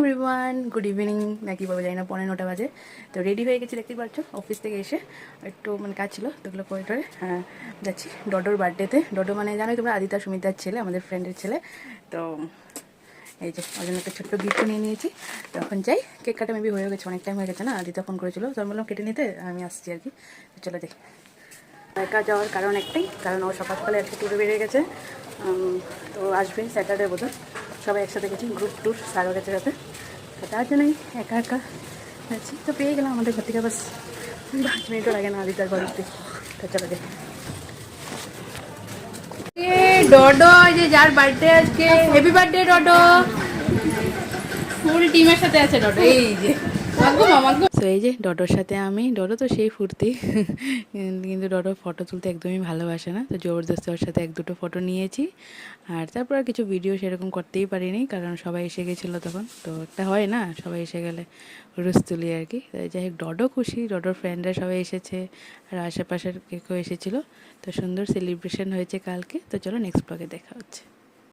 Everyone, good evening নাকি বলবো জানি না, 9:45 বাজে। তো রেডি হয়ে গেছি, দেখতেই পাচ্ছ। অফিস থেকে এসে একটু কাজ ছিল, তো ওগুলো করে টরে যাচ্ছি ডডোর বার্থডেতে। ডডো মানে জানোই তোমরা, আদিতা সুমিতার ছেলে, আমাদের ফ্রেন্ডের ছেলে। তো এই যে ওই জন্য একটা ছোট্ট গিফট নিয়ে নিয়েছি। তো এখন যাই, কেক কাটা মেবি হয়ে গেছে, অনেক টাইম হয়ে গেছে না। আদিতা ফোন করেছিল, তো আমি বললাম কেটে নিতে, আমি আসছি আর কি। চলো যাই। একা যাওয়ার কারণ একটাই, কারণ ও সকাল সকালে আজকে ট্যুরে বেরিয়ে গেছে। তো আসবে স্যাটারডে বোধ হয়, সবাই একসাথে গেছি, গ্রুপ ট্যুর সারও গেছে সাথে। তো তার জন্যই একা একা যাচ্ছি। তো পেয়ে গেলাম আমাদের ঘর থেকে, বাস 5 মিনিটও লাগে না আদিতার বাড়িতে। তো চলো যাই। ডডো যে যার বার্থডে আজকে, হ্যাপি বার্থডে ডডো। ফুল টিমের সাথে আছে ডডো, এই যে তো এই যে ডডোর সাথে আমি। ডডো তো সেই ফুর্তি, কিন্তু ডডো ফটো তুলতে একদমই ভালোবাসে না। তো জবরদস্তি ওর সাথে 1-2টো ফটো নিয়েছি। আর তারপর আর কিছু ভিডিও সেরকম করতেই পারিনি, কারণ সবাই এসে গেছিলো তখন। তো একটা হয় না, সবাই এসে গেলে রুস তুলি আর কি। তাই যাই হোক, ডডো খুশি, ডডোর ফ্রেন্ডরা সবাই এসেছে, আর আশেপাশের কেউ এসেছিলো। তো সুন্দর সেলিব্রেশন হয়েছে কালকে। তো চলো নেক্সট ব্লগে দেখা হচ্ছে।